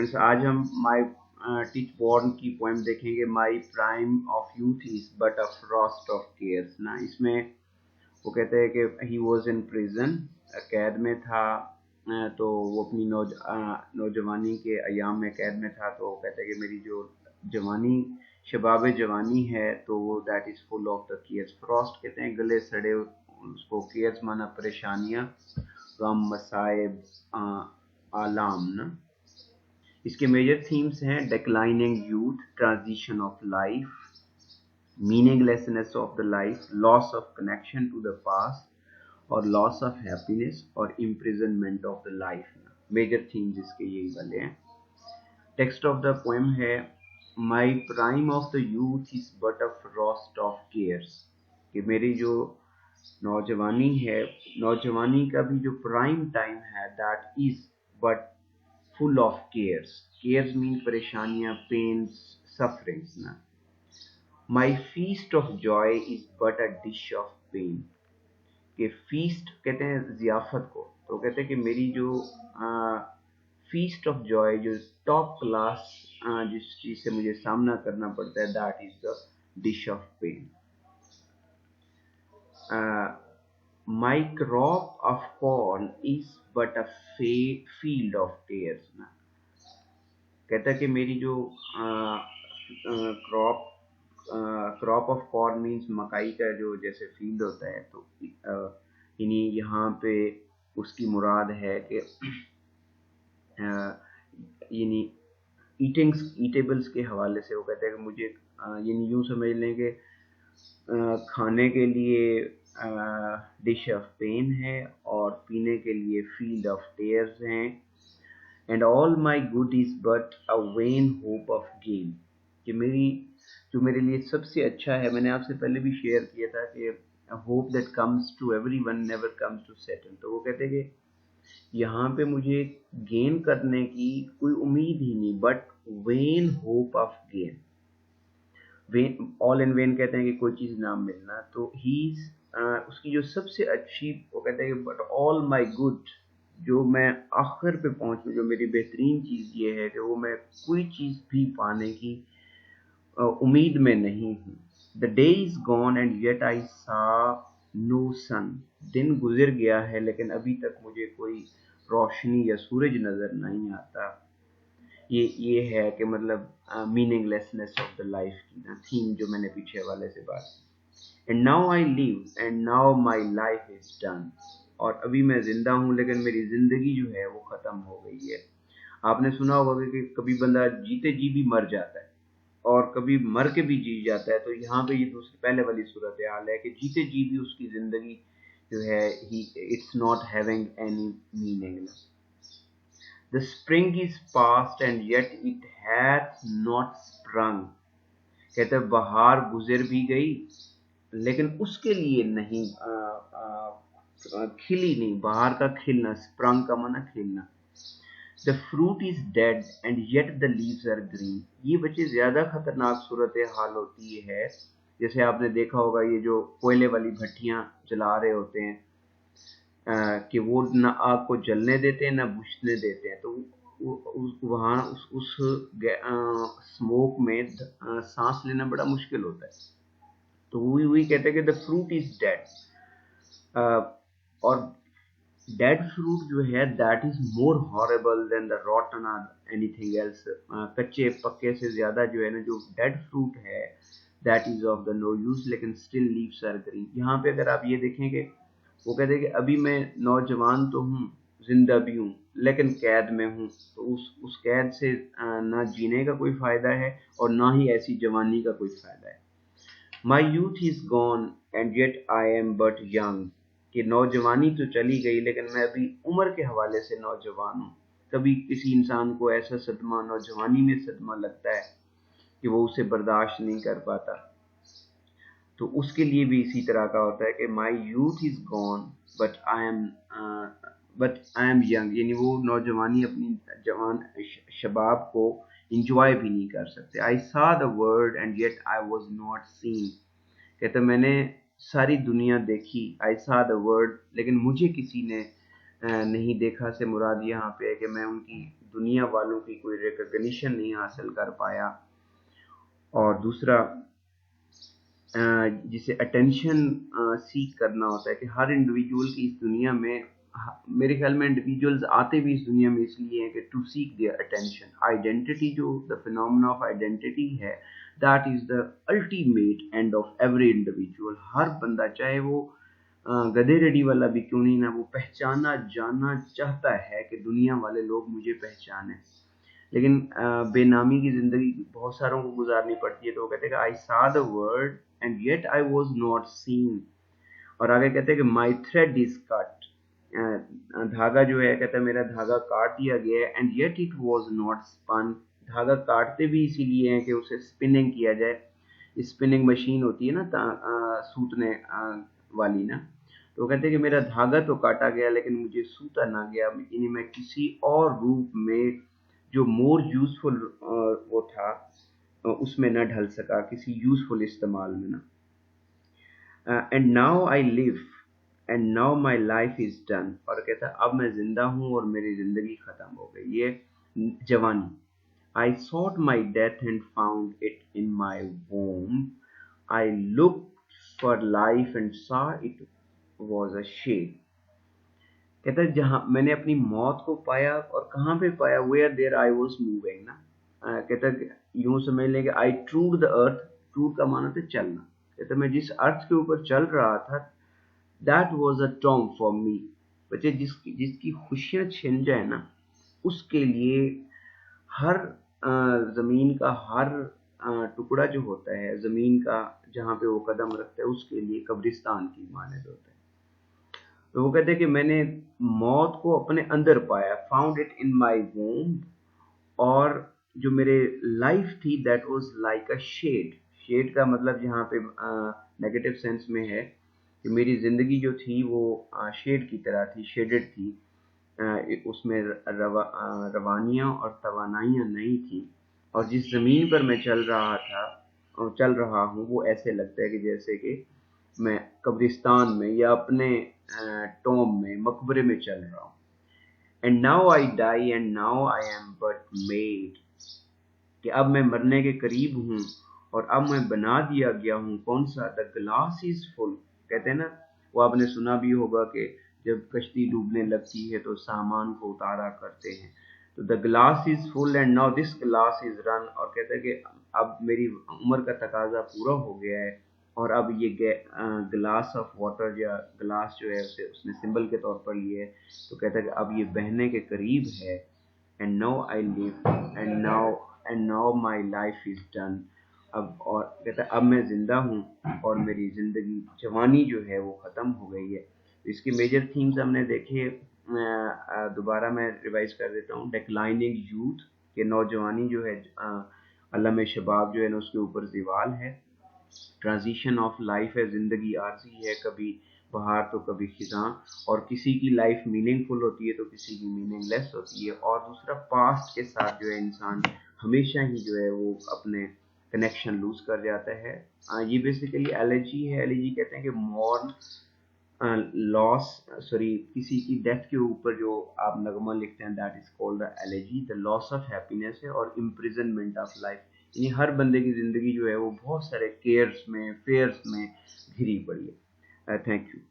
Students, आज हम माई teach born की पोएम देखेंगे। माई prime of youth is but a frost of cares ना। इसमें वो कहते हैं कि ही वॉज इन प्रिजन, कैद में था। तो वो अपनी नौजवानी के अयाम में कैद में था। तो वो कहते हैं कि मेरी जो जवानी, शबाब जवानी है, तो वो that is full of the cares. Frost कहते हैं गले सड़े उसको, केयर्स माना परेशानियाँ, गम, मसाइब, आलाम ना। इसके मेजर थीम्स हैं declining youth, transition of life, meaninglessness of the life, loss of connection to the past, और लॉस ऑफ हैप्पीनेस और imprisonment of the life. Major themes इसके यही वाले हैं। टेक्स्ट ऑफ द पोएम है my prime of the youth is but a frost of cares, कि मेरी जो नौजवानी है, नौजवानी का भी जो प्राइम टाइम है, that is but full of cares. Cares mean परेशानियां, पेन्स, सफरिंग्स ना। My feast of joy is but a dish of pain, कि फीस्ट कहते हैं जियाफत को, तो कहते हैं कि मेरी जो फीस्ट ऑफ जॉय, जो टॉप क्लास जिस चीज़ से मुझे सामना करना पड़ता है, that is the dish of pain. My crop of corn is but a field of tares ना। कहता है कि मेरी जो क्रॉप ऑफ कॉर्न मीन्स मकाई का जो जैसे फील्ड होता है, तो यहाँ पे उसकी मुराद है कि यानी ईटेबल्स के हवाले से वो कहते हैं कि मुझे यानी यूँ समझ लें कि खाने के लिए डिश ऑफ पेन है और पीने के लिए फील्ड ऑफ टेयर्स हैं। And all my good is but a when hope of gain, कि मेरी जो मेरे लिए सबसे अच्छा है, मैंने आपसे पहले भी शेयर किया था कि hope that comes to everyone never comes to settle. तो वो कहते हैं कि यहाँ पे मुझे गेन करने की कोई उम्मीद ही नहीं, but when hope of gain. When, all in when कहते हैं कि कोई चीज़ ना मिलना। तो ही उसकी जो सबसे अच्छी, वो कहते हैं कि बट ऑल माई गुड, जो मैं आखिर पे पहुंचूं, जो मेरी बेहतरीन चीज़ ये है कि वो मैं कोई चीज़ भी पाने की उम्मीद में नहीं हूँ। The day is gone and yet I सा नो सन, दिन गुजर गया है लेकिन अभी तक मुझे कोई रोशनी या सूरज नजर नहीं आता। ये है कि मतलब मीनिंगलेसनेस ऑफ द लाइफ की ना थीम जो मैंने पीछे वाले से बात की। And now I live and now my life is done, और अभी मैं जिंदा हूँ लेकिन मेरी जिंदगी जो है वो खत्म हो गई है। आपने सुना होगा कि कभी बंदा जीते जी भी मर जाता है और कभी मर के भी जी जाता है। तो यहाँ पे ये दूसरी पहले वाली सूरत हाल है कि जीते जी भी उसकी जिंदगी जो है ही it's not having any meaning. The spring is past and yet it hath not sprung, कहते बहार गुजर भी गई लेकिन उसके लिए नहीं खिली नहीं, बहार का खिलना, स्प्रंग का माना खिलना। The fruit is dead and yet the leaves are green. ये बच्चे ज्यादा खतरनाक सूरत हाल होती है। जैसे आपने देखा होगा ये जो कोयले वाली भट्टियां जला रहे होते हैं, कि वो न आग को जलने देते हैं न बुझने देते हैं, तो वहाँ उस स्मोक में सांस लेना बड़ा मुश्किल होता है। तो वही कहते हैं कि द फ्रूट इज डेड, और डेड फ्रूट जो है that is more horrible than the rotten और एनीथिंग एल्स। कच्चे पक्के से ज्यादा जो है ना, जो डेड फ्रूट है that is of the no use लेकिन स्टिल लीव्स आर ग्रीन। यहाँ पे अगर आप ये देखेंगे, वो कहते हैं कि अभी मैं नौजवान तो हूँ, जिंदा भी हूँ, लेकिन कैद में हूँ। तो उस कैद से ना जीने का कोई फायदा है और ना ही ऐसी जवानी का कोई फायदा है। माई youth is gone and yet I am but young, कि नौजवानी तो चली गई लेकिन मैं अभी उम्र के हवाले से नौजवान हूँ। कभी किसी इंसान को ऐसा सदमा, नौजवानी में सदमा लगता है कि वो उसे बर्दाश्त नहीं कर पाता, तो उसके लिए भी इसी तरह का होता है कि माई youth is gone but I am young, यानी वो नौजवानी, अपनी जवान शबाब को इंजॉय भी नहीं कर सकते। आई सा the world and yet I was not seen, कहते मैंने सारी दुनिया देखी, आई सा द वर्ल्ड, लेकिन मुझे किसी ने नहीं देखा से मुराद यहाँ पे है कि मैं उनकी दुनिया वालों की कोई रिकॉग्निशन नहीं हासिल कर पाया। और दूसरा जिसे अटेंशन सीख करना होता है कि हर इंडिविजुअल की इस दुनिया में, मेरे ख्याल में इंडिविजुअल्स आते भी इस दुनिया में इसलिए हैं कि to seek their attention. Identity, जो द फिनोमेना ऑफ आइडेंटिटी है, that is the ultimate end of every individual. हर बंदा, चाहे वो गधे रेडी वाला भी क्यों नहीं ना, वो पहचाना जाना चाहता है कि दुनिया वाले लोग मुझे पहचाने। लेकिन बेनामी की जिंदगी बहुत सारों को गुजारनी पड़ती है। तो वो कहते हैं कि आई सा the word and yet I was not seen. और आगे कहते हैं कि माई थ्रेड इज कट, धागा जो है, कहते हैं मेरा धागा काट दिया गया है, and yet it was not spun. धागा काटते भी इसीलिए हैं कि उसे स्पिनिंग किया जाए। स्पिनिंग मशीन होती है ना सूतने वाली ना, तो कहते हैं कि मेरा धागा तो काटा गया लेकिन मुझे सूता ना गया, यानी मैं किसी और रूप में जो मोर यूजफुल वो था उसमें न ढल सका, किसी यूजफुल इस्तेमाल में ना। And now I live and now my life is done. और कहता है अब मैं जिंदा हूँ और मेरी जिंदगी खत्म हो गई। ये जवानी। I sought my death and found it in my womb. I look for life and saw it was a shade. कहता है जहां मैंने अपनी मौत को पाया, और कहाँ पे पाया, where there I was moving ना। कहता है यूं समझ लें कि आई ट्रूड द अर्थ। ट्रूड का माना था चलना। कहता मैं जिस अर्थ के ऊपर चल रहा था, that was a Tom for me. बच्चे, जिसकी खुशियां छिन जाए ना, उसके लिए हर जमीन का हर टुकड़ा जो होता है जमीन का, जहाँ पे वो कदम रखता है, उसके लिए कब्रिस्तान की मानद होता है। तो वो कहते हैं कि मैंने मौत को अपने अंदर पाया, फाउंड इट इन माई वोम। और जो मेरे लाइफ थी, that was like a shade. Shade का मतलब यहाँ पे नेगेटिव सेंस में है कि मेरी जिंदगी जो थी वो शेड की तरह थी, शेडेड थी। उसमें रवानियाँ और तवानाइयाँ नहीं थी। और जिस ज़मीन पर मैं चल रहा था और चल रहा हूँ, वो ऐसे लगता है कि जैसे कि मैं कब्रिस्तान में या अपने टॉम में, मकबरे में चल रहा हूँ। And now I die and now I am but made. कि अब मैं मरने के करीब हूँ और अब मैं बना दिया गया हूँ। कौन सा? The glass is full. कहते हैं ना, वो आपने सुना भी होगा कि जब कश्ती डूबने लगती है तो सामान को उतारा करते हैं। तो the glass is full and now this glass is run. और कहते हैं कि अब मेरी उम्र का तकाजा पूरा हो गया है और अब ये ग्लास ऑफ वाटर या ग्लास जो है उसे उसने सिंबल के तौर पर लिए है। तो कहता है कि अब ये बहने के करीब है। And now I live and now my life is done. अब, और कहता है अब मैं जिंदा हूँ और मेरी जिंदगी, जवानी जो है वो खत्म हो गई है। तो इसके मेजर थीम्स हमने देखे। दोबारा मैं रिवाइज कर देता हूँ। डिक्लाइनिंग यूथ, के नौजवानी जो है, अलम शबाब जो है ना, उसके ऊपर जिवाल है। ट्रांजिशन ऑफ लाइफ है, जिंदगी आरजी है, कभी बहार तो कभी खिजां। और किसी की लाइफ मीनिंगफुल होती है तो किसी की मीनिंगलेस होती है। और दूसरा, पास्ट के साथ जो है इंसान हमेशा ही जो है वो अपने कनेक्शन लूज कर जाता है। ये बेसिकली एलर्जी है। एलर्जी कहते हैं कि मॉर्न लॉस, सॉरी, किसी की डेथ के ऊपर जो आप नगमा लिखते हैं, that is called the allergy. The loss of happiness है, और इम्प्रिजनमेंट ऑफ लाइफ, यानी हर बंदे की जिंदगी जो है वो बहुत सारे केयर्स में, फेयर्स में घिरी पड़ी है। Thank you.